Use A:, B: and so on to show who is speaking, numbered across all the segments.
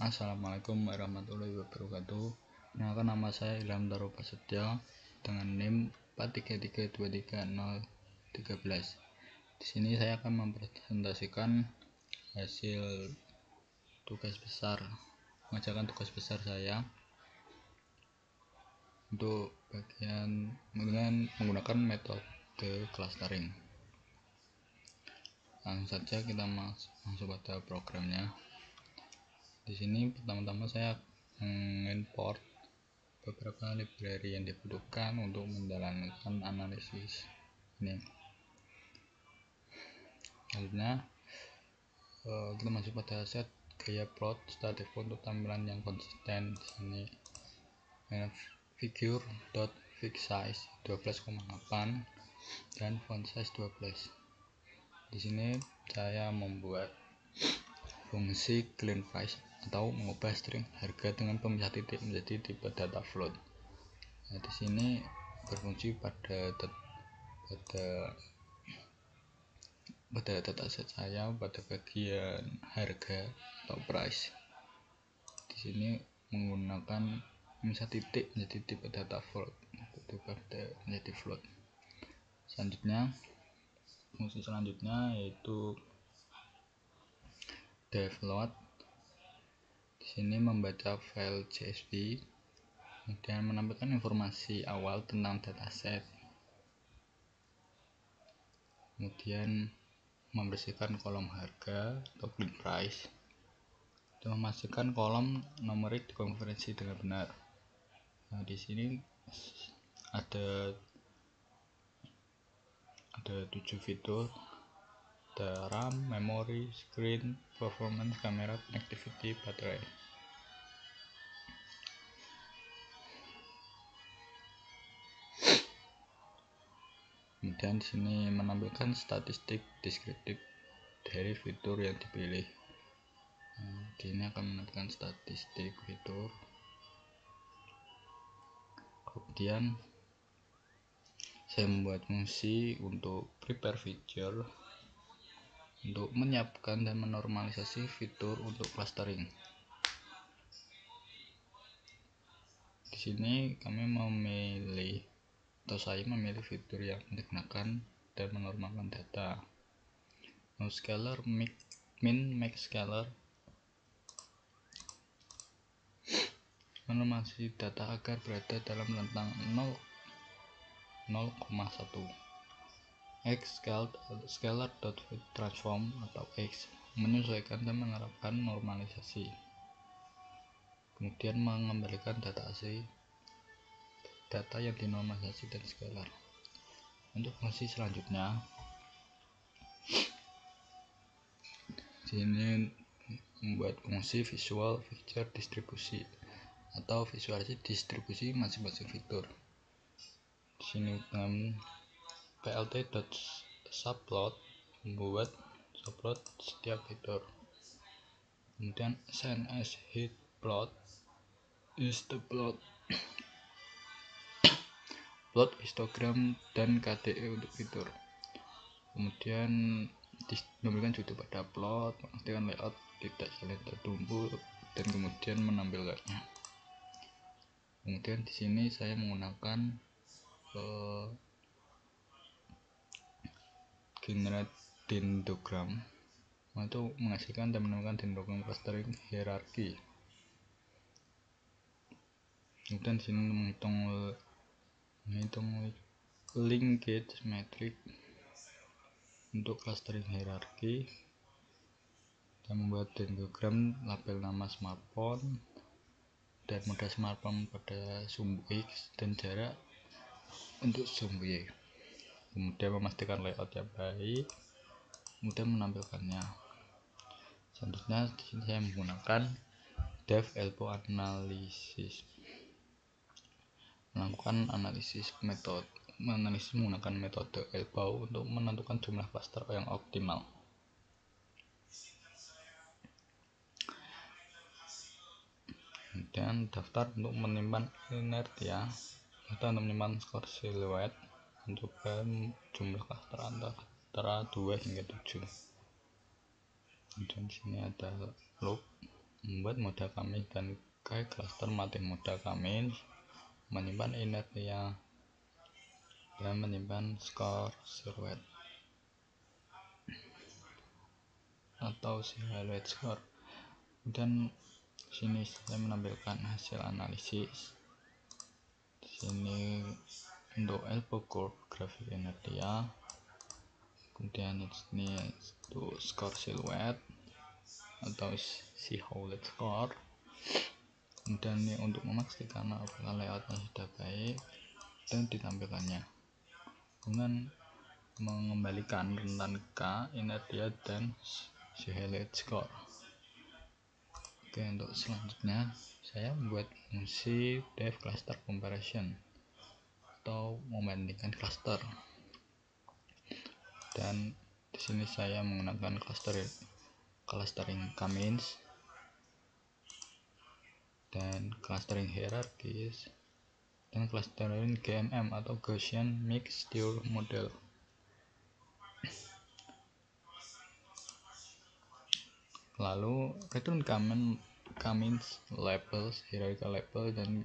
A: Assalamualaikum warahmatullahi wabarakatuh. Perkenalkan, nama saya Ilham Taro Prasetyo dengan NIM 433233013. Di sini saya akan mempresentasikan hasil mengerjakan tugas besar saya untuk bagian dengan menggunakan metode clustering. Langsung saja kita masuk pada programnya. Di sini pertama-tama saya mengimport beberapa library yang dibutuhkan untuk menjalankan analisis ini. Selanjutnya kita masuk pada set gaya plot static untuk tampilan yang konsisten. Di sini figure.fixsize 12,8 dan font size 12. Di sini saya membuat fungsi clean price atau mengubah string harga dengan pemisah titik menjadi tipe data float. Nah, di sini berfungsi pada dataset saya pada bagian harga atau price. Di sini menggunakan pemisah titik menjadi tipe data float, menjadi float. Fungsi selanjutnya yaitu devload. Di sini membaca file CSV, kemudian menampilkan informasi awal tentang dataset, kemudian membersihkan kolom harga atau clean price, dan memastikan kolom numerik dikonversi dengan benar. Nah, di sini ada 7 fitur: ada RAM, memory, screen, performance, kamera, connectivity, baterai. Kemudian di sini menampilkan statistik deskriptif dari fitur yang dipilih. Di sini akan menampilkan statistik fitur. Kemudian saya membuat fungsi untuk prepare feature untuk menyiapkan dan menormalisasi fitur untuk clustering. Di sini saya memilih fitur yang digunakan dan menormalkan data. No scalar, min, max scalar, menormalisasi data agar berada dalam rentang 0,1. X scalar.transform atau X menyesuaikan dan menerapkan normalisasi. Kemudian mengembalikan data asli, data yang dinormalisasi dan scalar. Untuk fungsi selanjutnya, sini membuat fungsi visual feature distribusi atau visualisasi distribusi masing-masing fitur. Di sini dengan plt.subplot membuat subplot setiap fitur. Kemudian SNS heat plot is the plot histogram dan KDE untuk fitur. Kemudian memberikan judul pada plot, memastikan layout tidak saling tertumpuk, dan kemudian menampilkannya. Kemudian di sini saya menggunakan generate dendrogram untuk menghasilkan dan menemukan dendrogram clustering hierarki. Kemudian di sini menghitung linkage metric untuk clustering hierarki dan membuat dendrogram label nama smartphone dan mode smartphone pada sumbu X dan jarak untuk sumbu Y. Kemudian memastikan layout yang baik, kemudian menampilkannya. Selanjutnya di sini saya menggunakan dev elbow analysis, melakukan analisis menggunakan metode elbow untuk menentukan jumlah cluster yang optimal. Kemudian daftar untuk menyimpan inertia atau menyimpan skor siluet, menentukan jumlah cluster antara 2 hingga 7. Kemudian di sini ada loop membuat modal Cummins dan kayak cluster mati modal Cummins, menyimpan inertia dan menyimpan skor silhouette atau silhouette score. Dan sini saya menampilkan hasil analisis. Di sini untuk elbow curve grafik inertia, kemudian ini untuk skor silhouette atau silhouette score. Kemudian ini untuk memastikan apakah layoutnya sudah baik dan ditampilkannya dengan mengembalikan rentan K, inertia, dan silhouette score. Oke, untuk selanjutnya saya membuat fungsi depth cluster comparison atau membandingkan cluster. Dan di sini saya menggunakan clustering Cummins dan clustering hierarchis dan clustering GMM atau Gaussian Mixture Model. Lalu return Cummins labels, hierarchical label, dan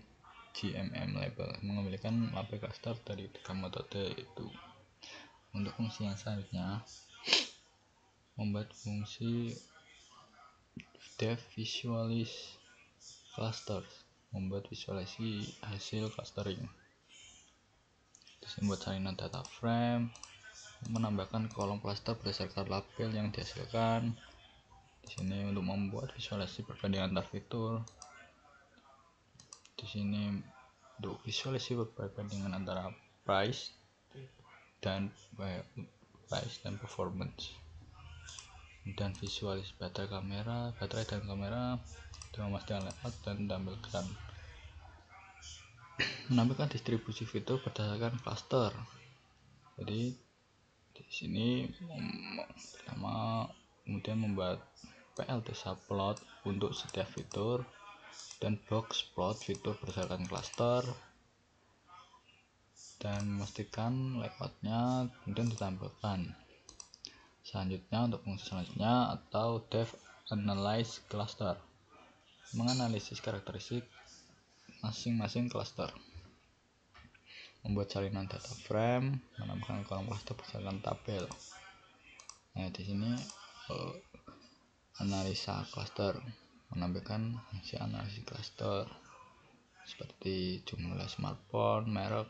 A: GMM label mengembalikan label cluster dari tiga metode itu. Untuk fungsi yang selanjutnya, membuat fungsi depth visualize clusters, membuat visualisasi hasil clustering. Terus membuat salinan data frame, menambahkan kolom cluster berdasarkan label yang dihasilkan. Di sini untuk membuat visualisasi perbandingan antar fitur. Di sini untuk visualisasi perbandingan antara price dan performance. Dan visualisasi baterai dan kamera dengan memastikan layout dan menampilkan distribusi fitur berdasarkan cluster. Jadi di sini pertama kemudian membuat PLT subplot untuk setiap fitur dan box plot fitur berdasarkan cluster dan memastikan layoutnya kemudian ditampilkan. Selanjutnya untuk fungsi selanjutnya atau depth analyze cluster, menganalisis karakteristik masing-masing cluster, membuat salinan data frame, menambahkan kolom cluster berdasarkan tabel. Nah, di sini analisa cluster, menampilkan hasil analisis cluster seperti jumlah smartphone, merek,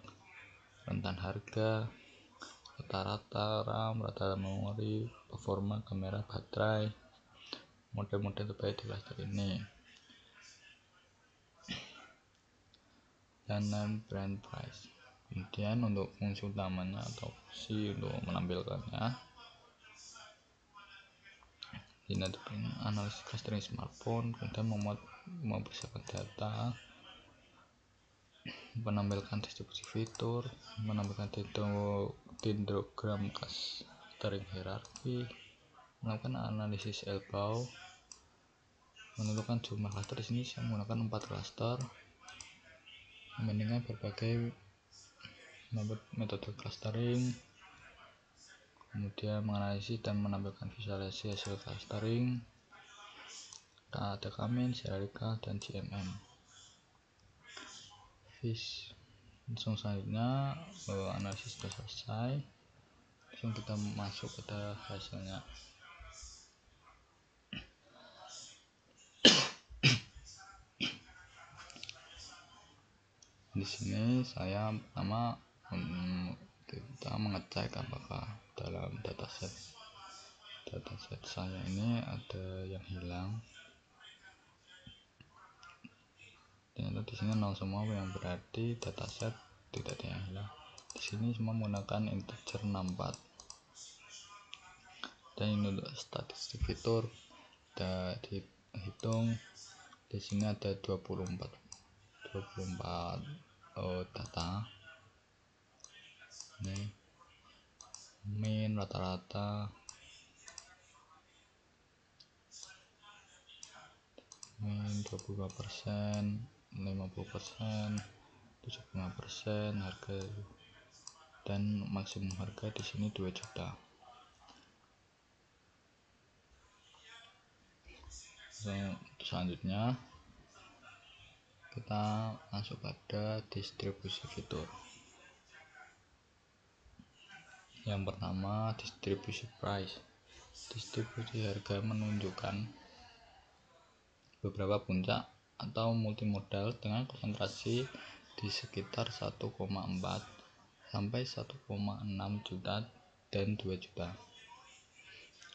A: rentan harga, rata-rata RAM, rata-rata memori, performa kamera, baterai, model-model terbaik di cluster ini, dan name brand price. Kemudian untuk fungsi utamanya atau fungsi untuk menampilkannya, ini ada analisis clustering smartphone, kemudian mempersiapkan data, menampilkan distribusi fitur, menampilkan dendrogram clustering hierarki, melakukan analisis elbow, menentukan jumlah cluster. Di sini saya menggunakan 4 cluster, membandingkan berbagai metode clustering, kemudian menganalisis dan menampilkan visualisasi hasil clustering, ada Cummins, hierarchical, dan GMM. Langsung selanjutnya analisis sudah selesai, langsung kita masuk ke hasilnya. Di sini saya pertama kita mengecek apakah dalam dataset saya ini ada yang hilang. Ternyata di sini 0 semua, yang berarti dataset tidak ada yang hilang. Di sini semua menggunakan integer 64. Dan ini untuk statistik fitur ada dihitung. Di sini ada 24 data. Ini min, rata-rata, min 22%, 50%, 75% harga, dan maksimum harga di sini 2 juta. Selanjutnya kita masuk pada distribusi fitur. Yang pertama, distribusi price. Distribusi harga menunjukkan beberapa puncak atau multimodal dengan konsentrasi di sekitar 1,4 sampai 1,6 juta dan 2 juta.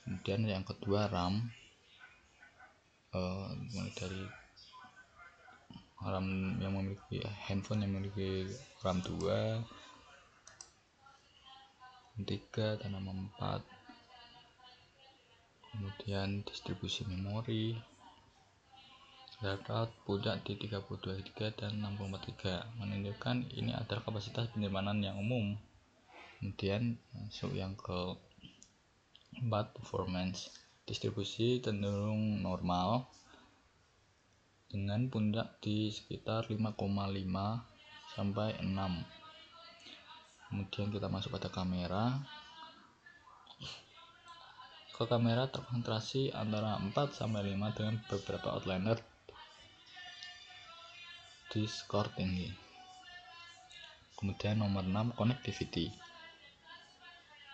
A: Kemudian yang kedua, RAM. Mulai dari RAM yang memiliki handphone yang memiliki RAM 2, 3 dan 4. Kemudian distribusi memori terdapat puncak di 32 GB dan 64 GB, menunjukkan ini adalah kapasitas penyimpanan yang umum. Kemudian masuk yang keempat, performance. Distribusi cenderung normal dengan puncak di sekitar 5,5 sampai 6. Kemudian kita masuk pada kamera. Ke kamera terkonsentrasi antara 4 sampai 5 dengan beberapa outliner di skor tinggi. Kemudian nomor 6, connectivity.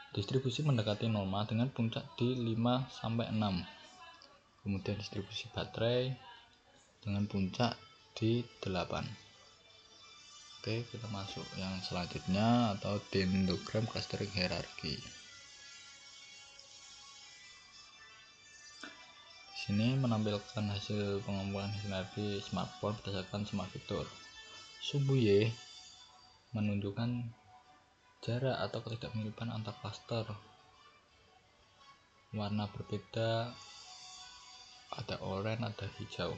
A: Distribusi mendekati normal dengan puncak di 5 sampai 6. Kemudian distribusi baterai dengan puncak di 8. Oke, kita masuk yang selanjutnya atau dendrogram clustering hierarchy. Di sini menampilkan hasil pengumpulan sinergi smartphone berdasarkan smart fitur. Sumbu Y menunjukkan jarak atau ketidakmiripan antar klaster. Warna berbeda, ada oranye, ada hijau,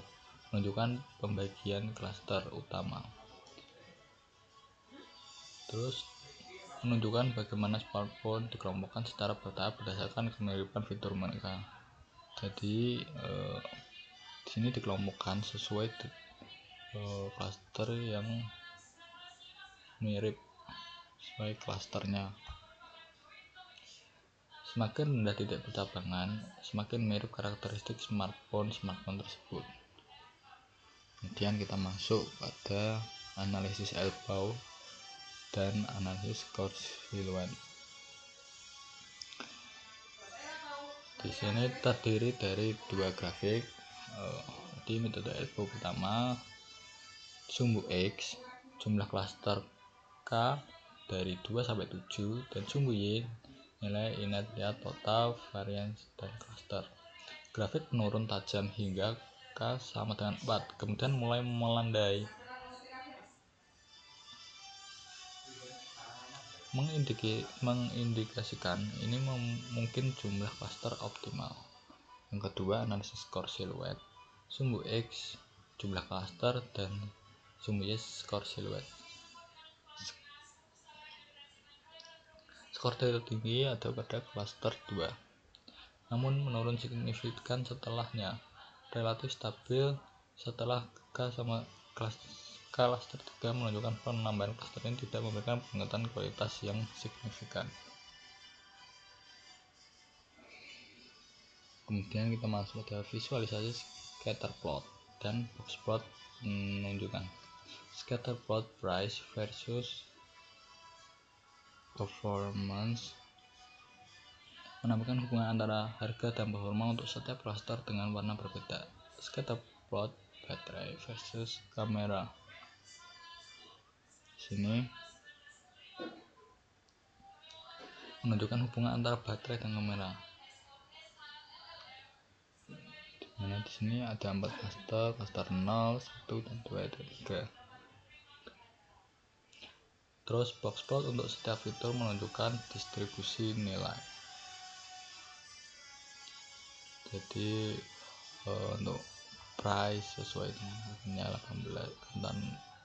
A: menunjukkan pembagian klaster utama. Terus menunjukkan bagaimana smartphone dikelompokkan secara bertahap berdasarkan kemiripan fitur mereka. Jadi di sini dikelompokkan sesuai klaster yang mirip sesuai klasternya. Semakin rendah titik percabangan, semakin mirip karakteristik smartphone tersebut. Kemudian kita masuk pada analisis elbow dan analisis skor silhouette. Di sini terdiri dari dua grafik. Di metode elbow pertama, sumbu X jumlah klaster K dari 2 sampai 7 dan sumbu Y nilai inertia total varians dan klaster. Grafik menurun tajam hingga K sama dengan 4, kemudian mulai melandai, mengindikasikan ini mungkin jumlah klaster optimal. Yang kedua, analisis skor silhouette. Sumbu X jumlah klaster dan sumbu Y skor silhouette. Skor tertinggi ada pada klaster 2, namun menurun signifikan setelahnya, relatif stabil setelah K sama klaster 3 menunjukkan penambahan klaster ini tidak memberikan peningkatan kualitas yang signifikan. Kemudian kita masuk ke visualisasi scatter plot dan box plot menunjukkan scatter plot price versus performance, menampilkan hubungan antara harga dan performa untuk setiap klaster dengan warna berbeda. Scatter plot baterai versus kamera. Di sini menunjukkan hubungan antara baterai dan kamera. Dimana di sini ada 4 klaster 0, 1 dan 2 dan 3. Terus box plot untuk setiap fitur menunjukkan distribusi nilai. Jadi untuk price sesuai dengan 18 dan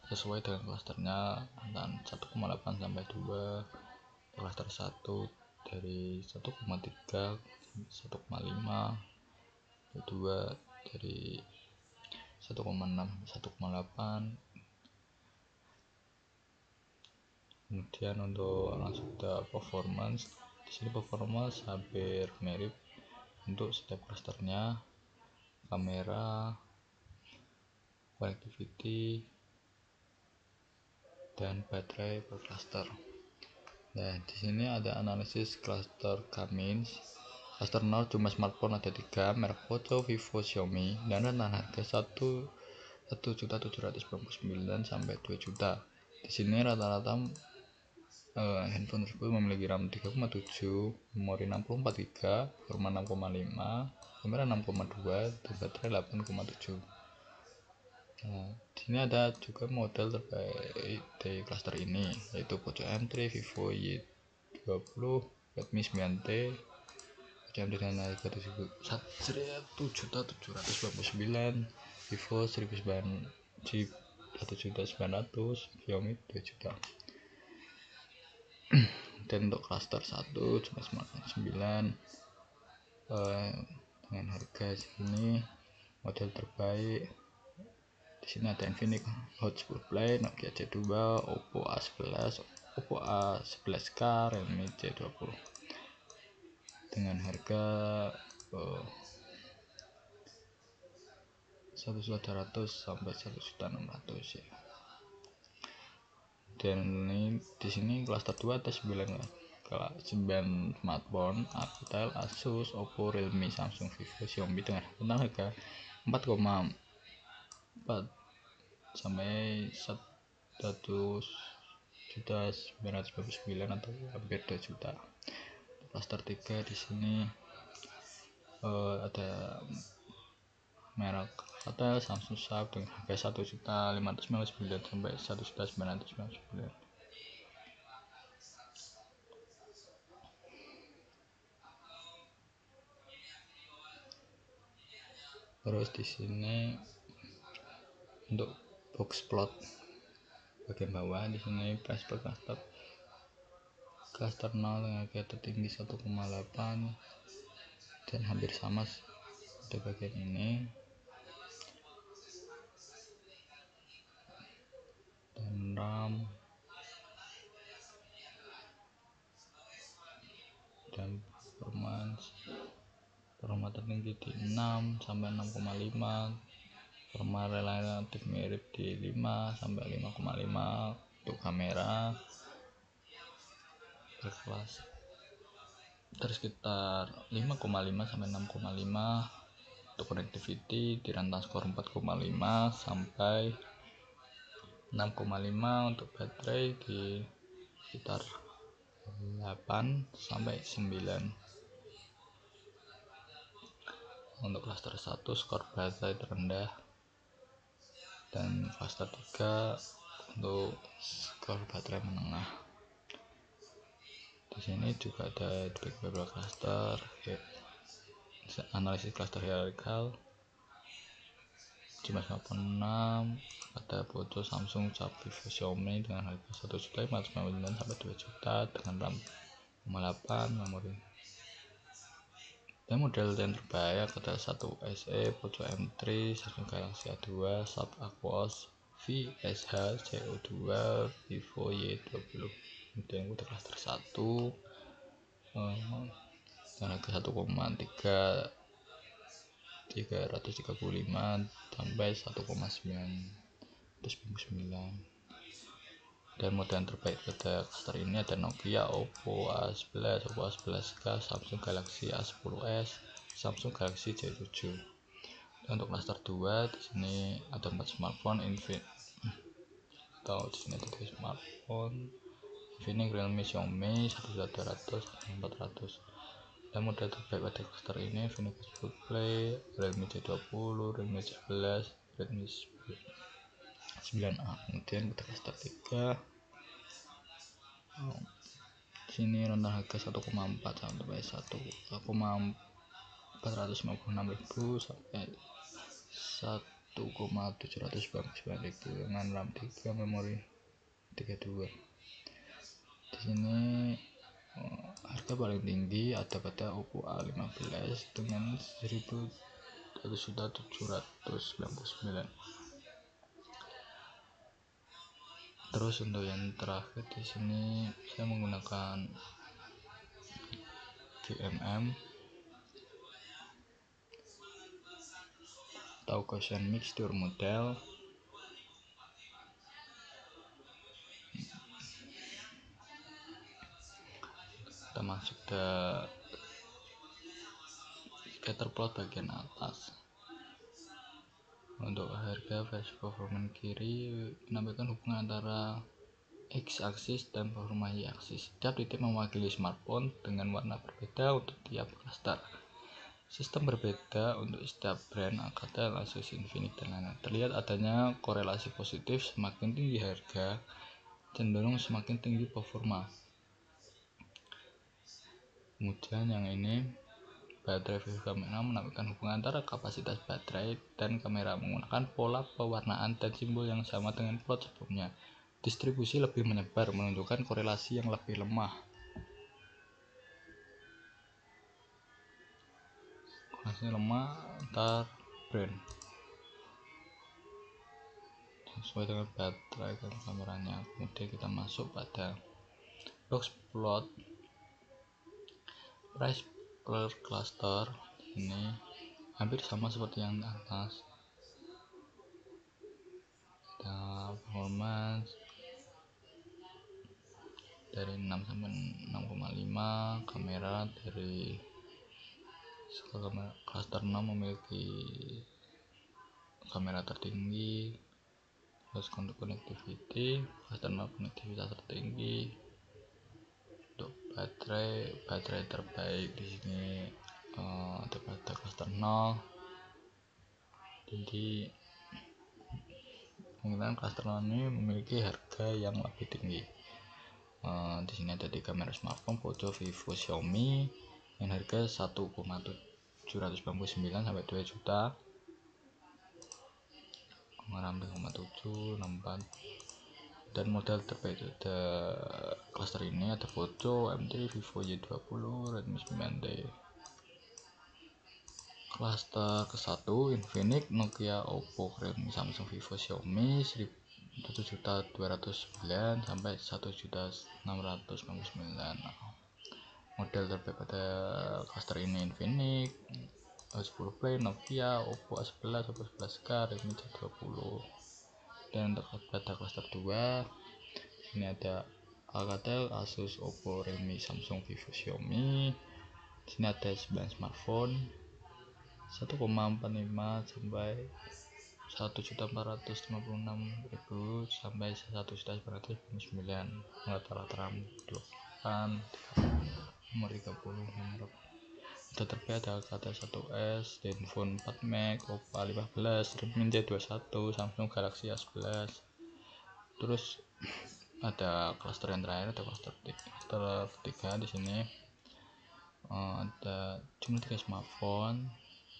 A: sesuai dengan klasternya dan 1,8 sampai 2, klaster 1 dari 1,3 1,5, 2 dari 1,6 1,8. Kemudian untuk langsung ke performance, di sini performance hampir mirip untuk setiap klasternya. kamera, connectivity, dan baterai per cluster. Nah, di sini ada analisis cluster Cummins. Cluster 0 cuma smartphone ada 3, merek Poco, Vivo, Xiaomi, dan rentan harga 1.799 sampai 2 juta. Di sini rata-rata handphone tersebut memiliki RAM 3,7, memori 64 GB, performa 6,5, kamera 6,2, dan baterai 8,7. Nah, di sini ada juga model terbaik dari cluster ini, yaitu Poco M3, Vivo Y20, Redmi 9T, Poco M3 dengan harga 1.799, Vivo 1.900, Xiaomi 2 juta. Dan untuk cluster 1 cuma smartphone 9 dengan harga segini, model terbaik. Di sini ada Infinix Hot 10 Play, Nokia C2, Oppo A11, Oppo A11K, Realme C20 dengan harga 1.200 sampai 1.600 ya. Dan ini di sini cluster 2 ada 9 smartphone Alcatel, Asus, Oppo, Realme, Samsung, Vivo, Xiaomi dengan harga 4,4 sampai 1.999 atau hampir 2 juta. Cluster 3 di sini ada merek Alcatel, Samsung, Sharp dengan harga 1.599 sampai 1.999. Terus di sini untuk box plot bagian bawah, di sini price per cluster 0 dengan harga tertinggi 1,8 dan hampir sama pada bagian ini. Dan RAM dan performa tertinggi di 6 sampai 6,5, performa relatif mirip di 5 sampai 5,5 untuk kamera berkelas terus sekitar 5,5 sampai 6,5 untuk connectivity di rentang skor 4,5 sampai 6,5 untuk baterai di sekitar 8 sampai 9. Untuk cluster 1 skor baterai terendah, dan cluster 3 untuk skor baterai menengah. Di sini juga ada beberapa cluster, analisis cluster hierarkal, cuma 6, ada Poco, Samsung, Vivo, Xiaomi dengan harga 1.599 sampai 2 juta dengan RAM 8, memori. Dan model yang terbaik ada 1 SE, Poco M3, Samsung Galaxy A2, Sharp Aquos, VSH, CO2, Vivo Y20. Kemudian untuk cluster 1 dengan harga 1,3 335 sampai 1,999. Dan model yang terbaik pada cluster ini ada Nokia, Oppo A11, Oppo A11K, Samsung Galaxy A10s, Samsung Galaxy J7. Dan untuk cluster 2 di sini ada 4 smartphone Infinix, Realme, Xiaomi 1.200 sampai 400. Dan model terbaik pada cluster ini Infinix Hot 10 Play, Realme C20, Realme C11, Redmi 9A. Kemudian pada cluster 3 sini rentang harga 1,4 sampai 1,456.000 sampai 1,799.000 dengan RAM 3, memori 32. Di sini harga paling tinggi ada pada Oppo A15 dengan 1.799. Terus untuk yang terakhir di sini saya menggunakan GMM atau Gaussian mixture model. Kita masuk ke scatter plot bagian atas. Untuk harga versus performance kiri menampilkan hubungan antara X-aksis dan performa Y-aksis. Setiap titik mewakili smartphone dengan warna berbeda untuk tiap cluster. Sistem berbeda untuk setiap brand, Alcatel, Asus, Infinix, dan lain-lain. Terlihat adanya korelasi positif, semakin tinggi harga cenderung semakin tinggi performa. Kemudian yang ini baterai view kamera menampilkan hubungan antara kapasitas baterai dan kamera menggunakan pola pewarnaan dan simbol yang sama dengan plot sebelumnya. Distribusi lebih menyebar menunjukkan korelasi yang lebih lemah. Korelasi lemah antar brand sesuai dengan baterai dan kameranya. Kemudian kita masuk pada box plot price per cluster. Ini hampir sama seperti yang di atas. Kita performance dari 6 sampai 6,5, kamera dari cluster 6 memiliki kamera tertinggi, terus connectivity cluster 6 konektivitas tertinggi. Untuk baterai terbaik di sini ada pada cluster 0. Jadi kemungkinan cluster 0 ini memiliki harga yang lebih tinggi. Di sini ada 3 kamera smartphone Poco, Vivo, Xiaomi dengan harga 1,799 sampai 2 juta. RAM 3,7, 64. Dan model terbaik ada cluster ini ada Poco, M3, Vivo Y20, Redmi 9T. Cluster ke-1 Infinix, Nokia, Oppo, Realme, Samsung, Vivo, Xiaomi 1.209 sampai 1.699. Model terbaik pada cluster ini Infinix, A10 Play, Nokia, Oppo A11, Oppo 11K, Redmi C20. Dan untuk pada cluster 2 ini ada Alcatel, Asus, Oppo, Realme, Samsung, Vivo, Xiaomi. Di sini ada 9 smartphone 1,45 sampai 1.456.000 sampai 1.999. Rata-rata RAM nomor 30 nomor. Ada terbaik ada Alcatel 1S, Zenfone 4 MB, Oppo A15, Redmi C21, Samsung Galaxy A11. Terus ada cluster yang terakhir, ada cluster ketiga di sini. Ada cuma 3 smartphone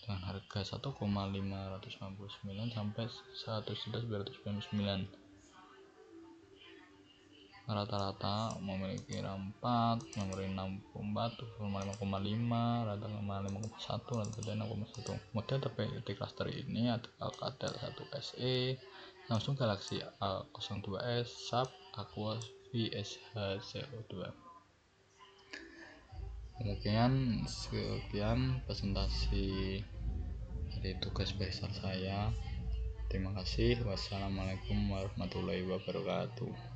A: dengan harga 1,599 sampai 1.999. Rata-rata memiliki RAM 4, memori 64, performa 5,5, rata 5,1, rata 6,1. Model terbaik di cluster ini ada Alcatel 1SE, Samsung Galaxy A02s, Sharp, Aqua VSH02. Sekian presentasi dari tugas besar saya. Terima kasih. Wassalamualaikum warahmatullahi wabarakatuh.